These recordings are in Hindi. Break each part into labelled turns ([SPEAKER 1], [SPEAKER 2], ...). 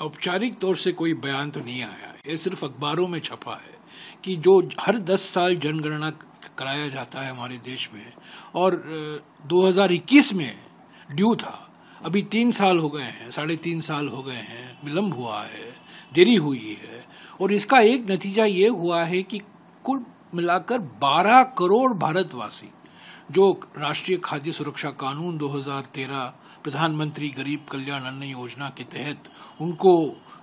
[SPEAKER 1] औपचारिक तौर से कोई बयान तो नहीं आया, ये सिर्फ अखबारों में छपा है कि जो हर 10 साल जनगणना कराया जाता है हमारे देश में, और 2021 में ड्यू था, अभी 3 साल हो गए हैं, 3.5 साल हो गए हैं, विलम्ब हुआ है, देरी हुई है, और इसका एक नतीजा ये हुआ है कि कुल मिलाकर 12 करोड़ भारतवासी जो राष्ट्रीय खाद्य सुरक्षा कानून 2013 प्रधानमंत्री गरीब कल्याण अन्न योजना के तहत उनको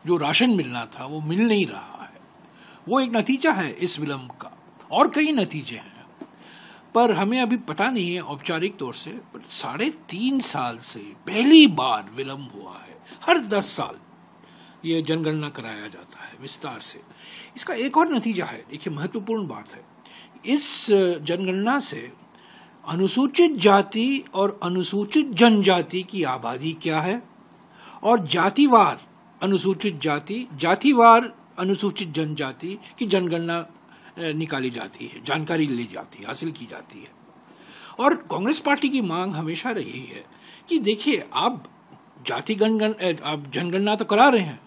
[SPEAKER 1] जो राशन मिलना था वो मिल नहीं रहा है। वो एक नतीजा है इस विलंब का, और कई नतीजे हैं, पर हमें अभी पता नहीं है औपचारिक तौर से, पर 3.5 साल से पहली बार विलंब हुआ है। हर 10 साल ये जनगणना कराया जाता है विस्तार से। इसका एक और नतीजा है, देखिए महत्वपूर्ण बात है, इस जनगणना से अनुसूचित जाति और अनुसूचित जनजाति की आबादी क्या है, और जातिवार अनुसूचित जाति, जातिवार अनुसूचित जनजाति की जनगणना निकाली जाती है, जानकारी ली जाती है, हासिल की जाती है। और कांग्रेस पार्टी की मांग हमेशा रही है कि देखिए आप आप जनगणना तो करा रहे हैं,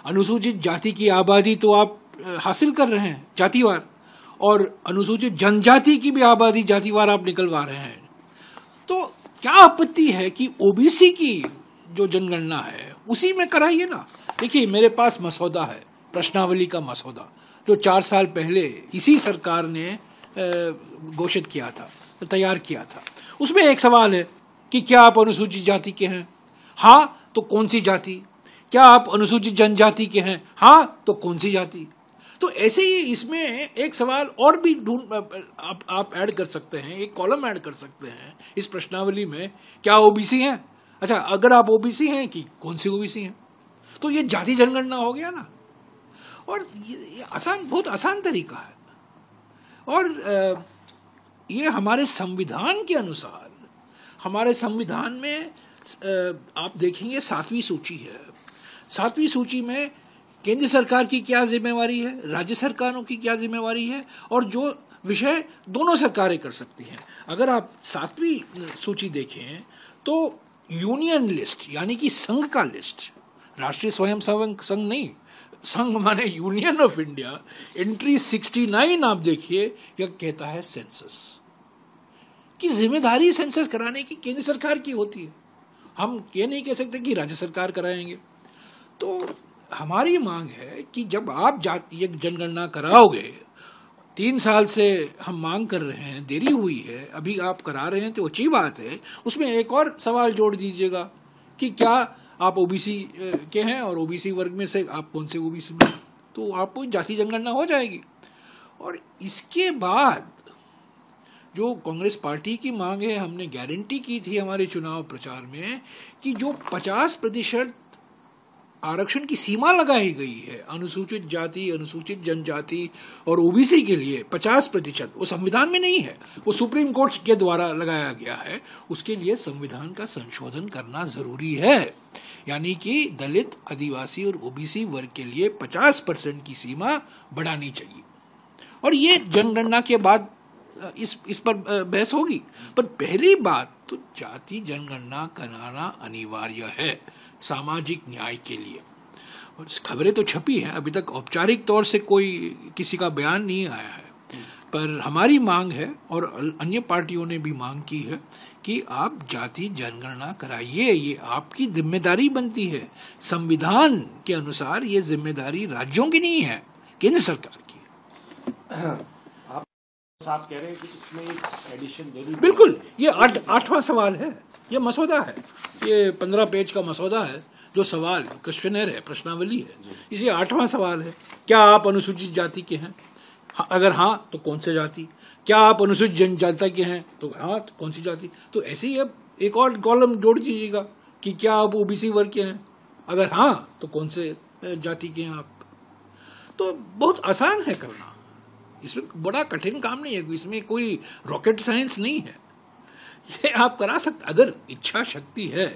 [SPEAKER 1] अनुसूचित जाति की आबादी तो आप हासिल कर रहे हैं जातिवार, और अनुसूचित जनजाति की भी आबादी जातिवार आप निकलवा रहे हैं, तो क्या आपत्ति है कि ओबीसी की जो जनगणना है उसी में कराइए ना। देखिए मेरे पास मसौदा है, प्रश्नावली का मसौदा, जो 4 साल पहले इसी सरकार ने घोषित किया था, तैयार किया था। उसमें एक सवाल है कि क्या आप अनुसूचित जाति के हैं? हाँ तो कौन सी जाति? क्या आप अनुसूचित जनजाति के हैं? हाँ तो कौन सी जाति? तो ऐसे ही इसमें एक सवाल और भी आप ऐड कर सकते हैं, एक कॉलम ऐड कर सकते हैं इस प्रश्नावली में, क्या ओबीसी हैं? अच्छा, अगर आप ओबीसी हैं कि कौन सी ओबीसी हैं, तो ये जाति जनगणना हो गया ना। और ये बहुत आसान तरीका है, और ये हमारे संविधान के अनुसार, हमारे संविधान में आप देखेंगे 7वीं सूची है, 7वीं सूची में केंद्र सरकार की क्या जिम्मेवारी है, राज्य सरकारों की क्या जिम्मेवारी है, और जो विषय दोनों सरकारें कर सकती हैं। अगर आप 7वीं सूची देखें तो यूनियन लिस्ट यानी कि संघ का लिस्ट, राष्ट्रीय स्वयं सेवक संघ नहीं, संघ माने यूनियन ऑफ इंडिया, एंट्री 69 आप देखिए, यह कहता है सेंसस की जिम्मेदारी सेंसस कराने की केंद्र सरकार की होती है। हम ये नहीं कह सकते कि राज्य सरकार कराएंगे। तो हमारी मांग है कि जब आप ये जनगणना कराओगे, 3 साल से हम मांग कर रहे हैं, देरी हुई है, अभी आप करा रहे हैं तो अच्छी बात है, उसमें एक और सवाल जोड़ दीजिएगा कि क्या आप ओबीसी के हैं, और ओबीसी वर्ग में से आप कौन से ओबीसी में, तो आपको जाति जनगणना हो जाएगी। और इसके बाद जो कांग्रेस पार्टी की मांग है, हमने गारंटी की थी हमारे चुनाव प्रचार में कि जो 50% आरक्षण की सीमा लगाई गई है अनुसूचित जाति, अनुसूचित जनजाति और ओबीसी के लिए 50%, वो संविधान में नहीं है, वो सुप्रीम कोर्ट के द्वारा लगाया गया है। उसके लिए संविधान का संशोधन करना जरूरी है, यानी कि दलित, आदिवासी और ओबीसी वर्ग के लिए 50% की सीमा बढ़ानी चाहिए। और ये जनगणना के बाद इस पर बहस होगी, पर पहली बात तो जाति जनगणना कराना अनिवार्य है सामाजिक न्याय के लिए। और खबरें तो छपी हैं, अभी तक औपचारिक तौर से कोई किसी का बयान नहीं आया है, पर हमारी मांग है और अन्य पार्टियों ने भी मांग की है कि आप जाति जनगणना कराइए, ये आपकी जिम्मेदारी बनती है। संविधान के अनुसार ये जिम्मेदारी राज्यों की नहीं है, केंद्र सरकार की।
[SPEAKER 2] आप कह रहे हैं कि इसमें एडिशन जरूरी,
[SPEAKER 1] बिल्कुल, ये 8वां सवाल है, ये मसौदा है, ये 15 पेज का मसौदा है, जो सवाल क्वेश्चनर है, प्रश्नावली है, इसे 8वां सवाल है, क्या आप अनुसूचित जाति के हैं? अगर हाँ तो कौन से जाति? क्या आप अनुसूचित जनजाति के हैं? तो हाँ तो कौन सी जाति? तो ऐसे ही अब एक और कॉलम जोड़ दीजिएगा कि क्या आप ओबीसी वर्ग के हैं? अगर हाँ तो कौन से जाति के हैं आप? तो बहुत आसान है करना, इसमें बड़ा कठिन काम नहीं है, इसमें कोई रॉकेट साइंस नहीं है, ये आप करा सकते अगर इच्छा शक्ति है।